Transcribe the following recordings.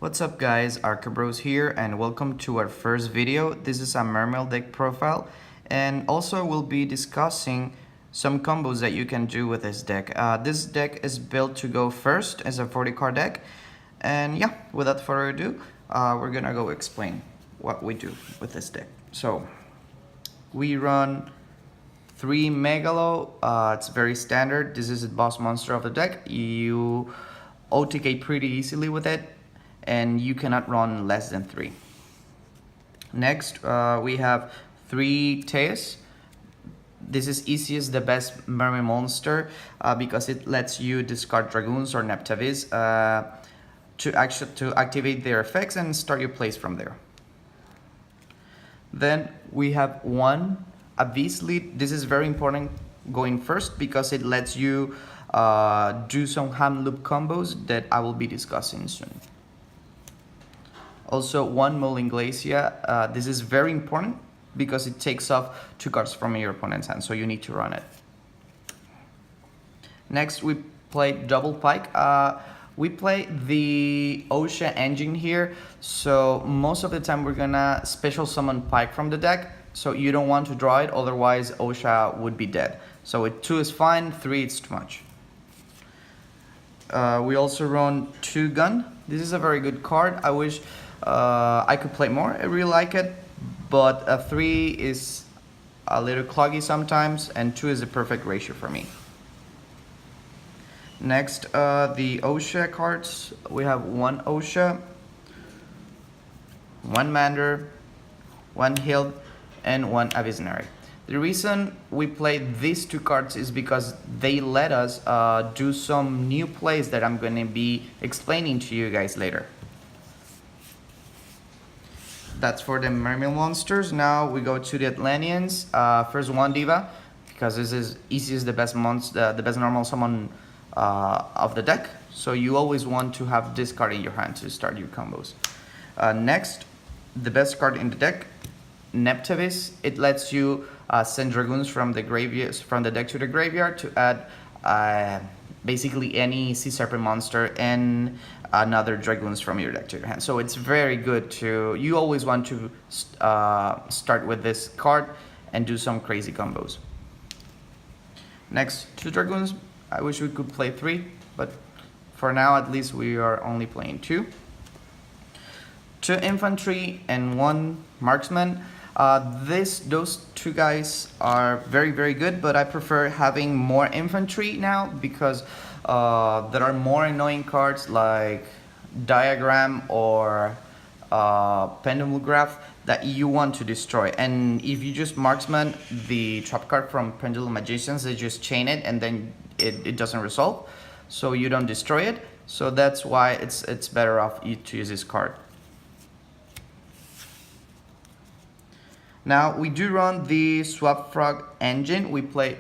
What's up guys, Arcabros here and welcome to our first video. This is a Mermail deck profile and also we'll be discussing some combos that you can do with this deck. This deck is built to go first as a 40 card deck, and yeah, without further ado, we're gonna go explain what we do with this deck. So we run 3 Megalo, it's very standard. This is the boss monster of the deck. You OTK pretty easily with it, and you cannot run less than 3. Next, we have 3 Teus. This is easiest the best Mermail monster because it lets you discard Dragoons or Neptavis to activate their effects and start your plays from there. Then we have 1 Abyss Lead. This is very important going first because it lets you do some hand loop combos that I will be discussing soon. Also 1 Molin Glacia. This is very important because it takes off 2 cards from your opponent's hand, so you need to run it. Next we play Double Pike. We play the OSHA engine here, so most of the time we're gonna special summon Pike from the deck, so you don't want to draw it, otherwise OSHA would be dead. So 2 is fine, 3 it's too much. We also run 2 Gun. This is a very good card. I wish I could play more. I really like it, but 3 is a little cloggy sometimes, and 2 is the perfect ratio for me. Next, the OSHA cards. We have 1 OSHA, 1 Mander, 1 Hild, and 1 Avicenary. The reason we play these 2 cards is because they let us do some new plays that I'm going to be explaining to you guys later. That's for the Mermail monsters. Now we go to the Atlanteans. First 1 Diva, because this is easiest the best monster, the best normal summon of the deck. So you always want to have this card in your hand to start your combos. Next, the best card in the deck, Neptavis. It lets you send Dragoons from the deck to the graveyard to add basically any Sea Serpent monster and another Dragoons from your deck to your hand. So it's very good to, you always want to start with this card and do some crazy combos. Next, 2 Dragoons. I wish we could play 3, but for now at least we are only playing 2. 2 Infantry and 1 Marksman. Those 2 guys are very good, but I prefer having more infantry now because there are more annoying cards like Diagram or Pendulum Graph that you want to destroy. And if you just Marksman the trap card from Pendulum Magicians, they just chain it and then it doesn't resolve, so you don't destroy it. So that's why it's better off to use this card. Now we do run the Swap Frog engine. We play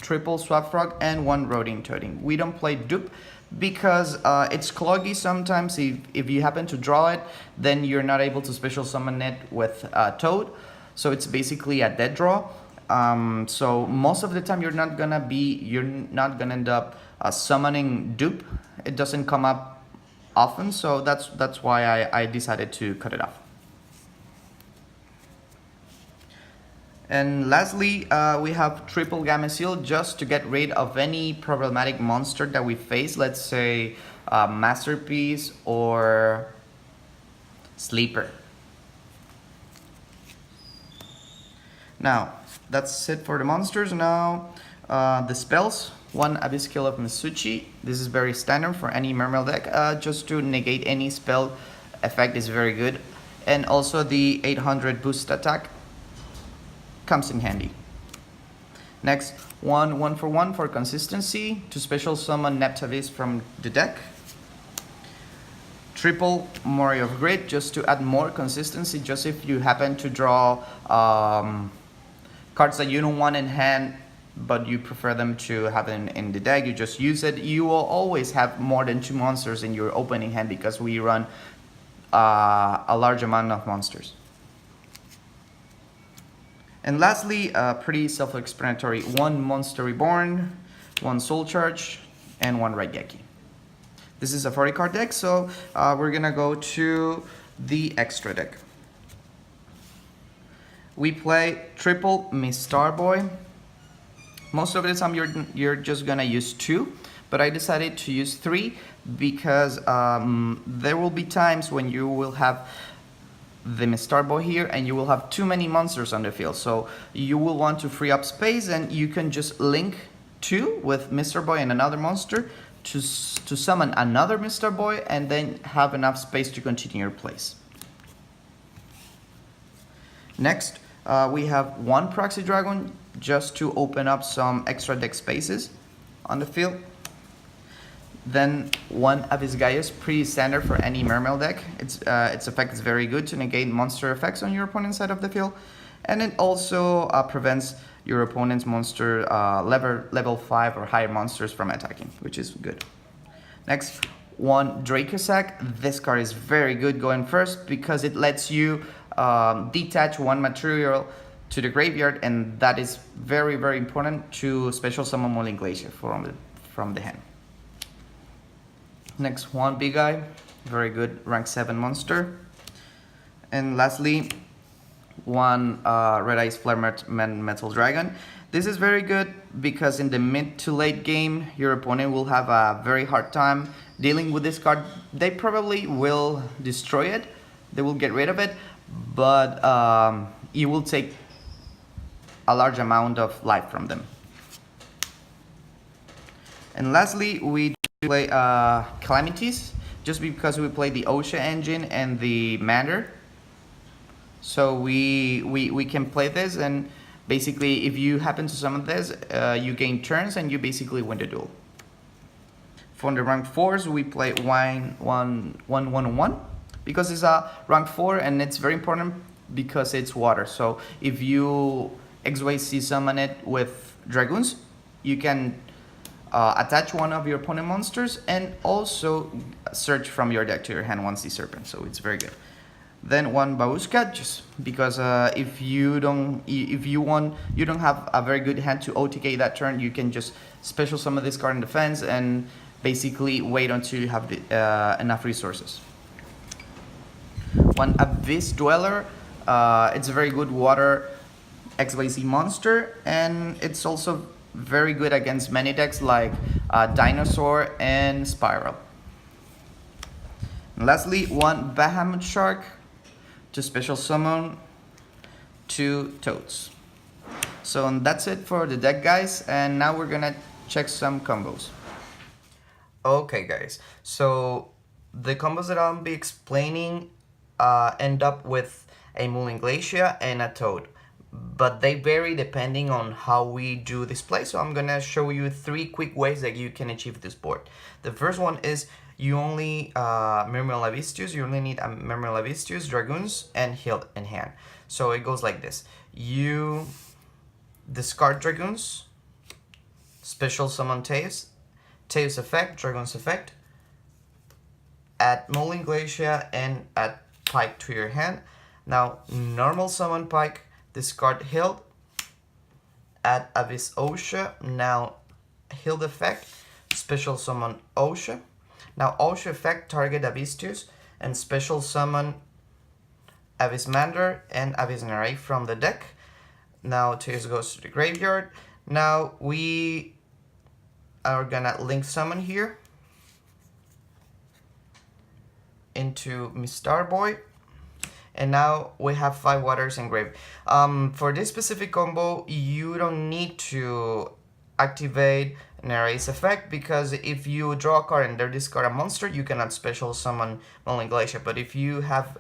triple Swap Frog and 1 Rodin Toading. We don't play Dupe because it's cloggy sometimes. If you happen to draw it, then you're not able to special summon it with Toad. So it's basically a dead draw. So most of the time you're not gonna end up summoning Dupe. It doesn't come up often, so that's why I decided to cut it off. And lastly, we have triple Gamma Seal just to get rid of any problematic monster that we face. Let's say Masterpiece or Sleeper. Now, that's it for the monsters. Now, the spells. 1 Abyss Skill of Misuchi. This is very standard for any Mermail deck. Just to negate any spell effect is very good. And also the 800 boost attack comes in handy. Next, 1 for 1 for consistency to special summon Neptavis from the deck. Triple Mori of Grid just to add more consistency, just if you happen to draw cards that you don't want in hand but you prefer them to have in the deck, you just use it. You will always have more than 2 monsters in your opening hand because we run a large amount of monsters. And lastly, pretty self-explanatory, 1 Monster Reborn, 1 Soul Charge, and 1 Raigeki. This is a 40 card deck, so we're gonna go to the extra deck. We play triple Miss Starboy. Most of the time you're just gonna use 2, but I decided to use 3 because there will be times when you will have the Miss Starboy here and you will have too many monsters on the field. So you will want to free up space, and you can just link 2 with Mr. Boy and another monster to summon another Mr. Boy and then have enough space to continue your plays. Next, we have 1 Proxy Dragon just to open up some extra deck spaces on the field. Then 1 Abyss Gaius, pretty standard for any Mermail deck. Its effect is very good to negate monster effects on your opponent's side of the field. And it also prevents your opponent's monster level 5 or higher monsters from attacking, which is good. Next, 1 Dracosac. This card is very good going first because it lets you detach 1 material to the graveyard, and that is very, very important to special summon Molin Glacier from the hand. Next, 1 Big Eye, very good rank 7 monster. And lastly, 1 Red Eyes Flare Metal Dragon. This is very good because in the mid to late game, your opponent will have a very hard time dealing with this card. They probably will destroy it, they will get rid of it, but you will take a large amount of life from them. And lastly, we play Calamities, just because we play the OSHA engine and the Mander. So we can play this, and basically if you happen to summon this, you gain turns and you basically win the duel. For the rank 4s, we play 1-1-1 because it's a rank 4 and it's very important because it's water. So if you XYZ summon it with Dragoons, you can attach 1 of your opponent monsters and also search from your deck to your hand 1 Sea Serpent, so it's very good. Then 1 Bauska, just because if you don't have a very good hand to OTK that turn, you can just special summon this card in defense and basically wait until you have enough resources. 1 Abyss Dweller, it's a very good water XYZ monster, and it's also very good against many decks like Dinosaur and Spiral. And lastly, 1 Bahamut Shark to special summon 2 Toads. So that's it for the deck, guys, and now we're gonna check some combos. Okay, guys, so the combos that I'll be explaining end up with a Molin Glacier and a Toad, but they vary depending on how we do this play. So I'm gonna show you 3 quick ways that you can achieve this board. The first one is you only Mermail Avistius, you only need a Mermail Avistius, Dragoons, and Hilt in hand. So it goes like this: you discard Dragoons, special summon Tails, Tails effect, Dragoons effect, add Molin Glacier and add Pike to your hand. Now normal summon Pike, discard Hilt, add Abyss OSHA, now Hilt effect, special summon OSHA. Now OSHA effect, target Abystius, and special summon Abyss Mander and Abyss Nerai from the deck. Now Tails goes to the graveyard. Now we are gonna link summon here into Miss Starboy. And now we have 5 waters engraved. For this specific combo, you don't need to activate Nerai's effect, because if you draw a card and they discard a monster, you cannot special summon Molin Glacier. But if you have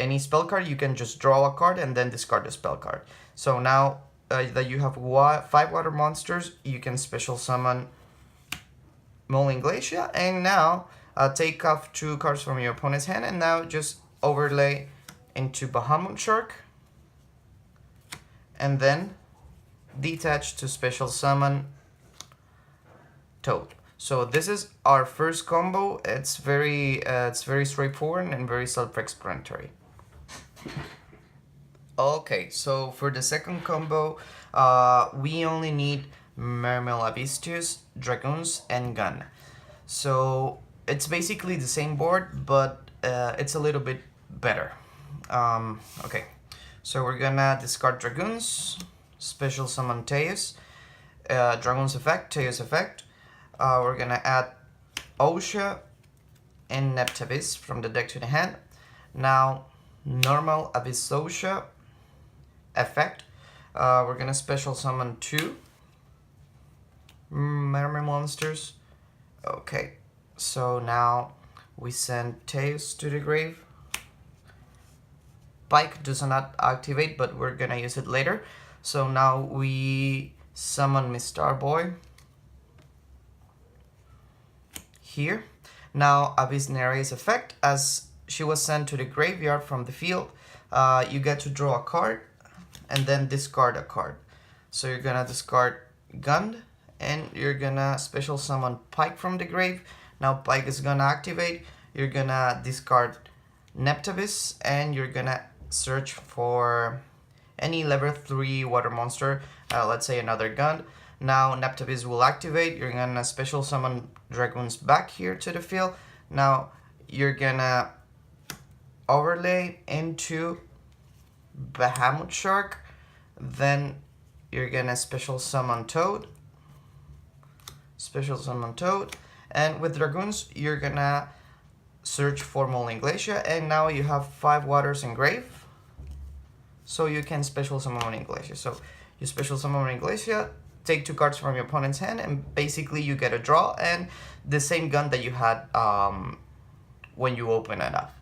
any spell card, you can just draw a card and then discard the spell card. So now that you have 5 water monsters, you can special summon Molin Glacier, and now take off 2 cards from your opponent's hand, and now just overlay into Bahamut Shark, and then detach to special summon Toad. So this is our first combo. It's very straightforward and very self-explanatory. Okay, so for the second combo, we only need Mermail Avistius, Dragoons, and Gun. So it's basically the same board, but it's a little bit better. Okay, so we're gonna discard Dragoons, special summon Teus, Dragoon's effect, Teus effect. We're gonna add Osha and Neptavis from the deck to the hand. Now, normal Abyss Osha effect. We're gonna special summon 2 Mermail monsters. Okay, so now we send Teus to the grave. Pike does not activate, but we're gonna use it later. So now we summon Miss Starboy here. Now Abyss Nerei's effect, as she was sent to the graveyard from the field, you get to draw a card and then discard a card. So you're gonna discard Gund and you're gonna special summon Pike from the grave. Now Pike is gonna activate. You're gonna discard Neptavis and you're gonna search for any level 3 water monster, let's say another Gund. Now Neptavis will activate. You're gonna special summon Dragoons back here to the field. Now you're gonna overlay into Bahamut Shark. Then you're gonna special summon Toad. And with Dragoons, you're gonna search for Moaling Glacier. And now you have 5 waters in grave. So you can special summon Moaling Glacier. So you special summon Moaling Glacier, take 2 cards from your opponent's hand, and basically you get a draw and the same Gun that you had when you open it up.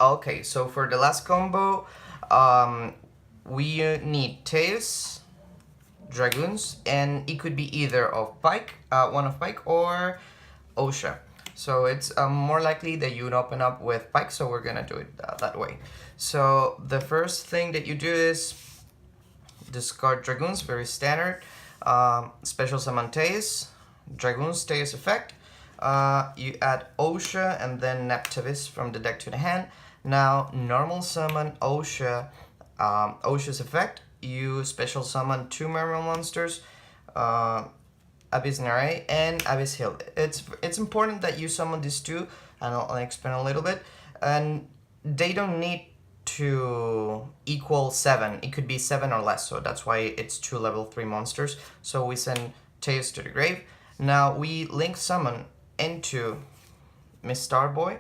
Okay, so for the last combo, we need Teus, Dragoons, and it could be either of Pike, one of Pike, or Osha. So it's more likely that you would open up with Pike, so we're gonna do it that way. So the first thing that you do is discard Dragoons, very standard. Special summon Teus, Dragoons, Teus effect. You add Osha and then Neptavis from the deck to the hand. Now normal summon Osha, Osha's effect. You special summon 2 Mermail monsters, Abyss Nerei and Abyss Hill. It's important that you summon these 2, and I'll explain a little bit. And they don't need to equal 7. It could be 7 or less, so that's why it's 2 level 3 monsters. So we send Teus to the grave. Now we link summon into Miss Starboy.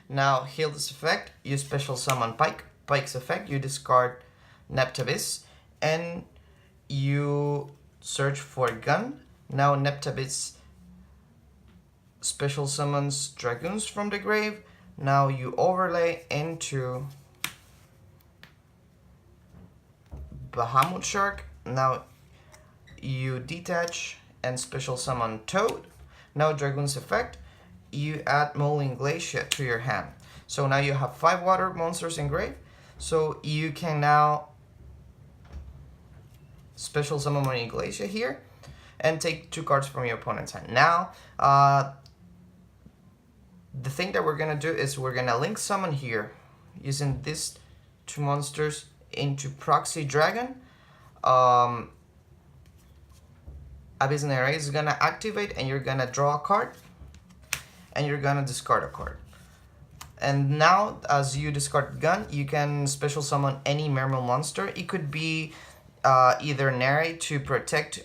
Now Hill's effect, you special summon Pike. Pike's effect, you discard Neptavis and you search for Gun. Now Neptavis special summons Dragoons from the grave. Now you overlay into Bahamut Shark. Now you detach and special summon Toad. Now Dragoon's effect, you add Moaling Glacier to your hand. So now you have 5 water monsters in grave. So you can now special summon Moaling Glacier here and take 2 cards from your opponent's hand. Now, the thing that we're gonna do is we're gonna link summon here using these 2 monsters into Proxy Dragon. Abyss Nerei is gonna activate and you're gonna draw a card and you're gonna discard a card. And now as you discard Gun, you can special summon any Mermail monster. It could be either Nerei to protect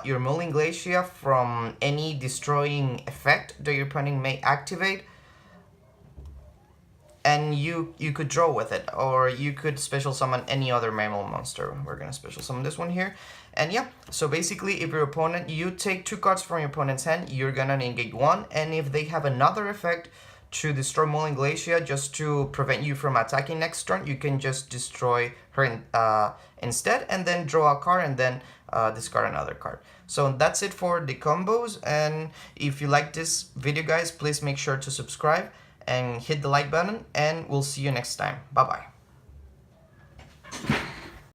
your Moaling Glacier from any destroying effect that your opponent may activate, and you could draw with it, or you could special summon any other Mermail monster. We're gonna special summon this one here. And yeah, so basically if your opponent, you take 2 cards from your opponent's hand, you're gonna negate 1, and if they have another effect to destroy Moaling Glacier just to prevent you from attacking next turn, you can just destroy her instead, and then draw a card and then discard another card. So that's it for the combos, and if you like this video guys, please make sure to subscribe and hit the like button, and we'll see you next time. Bye bye.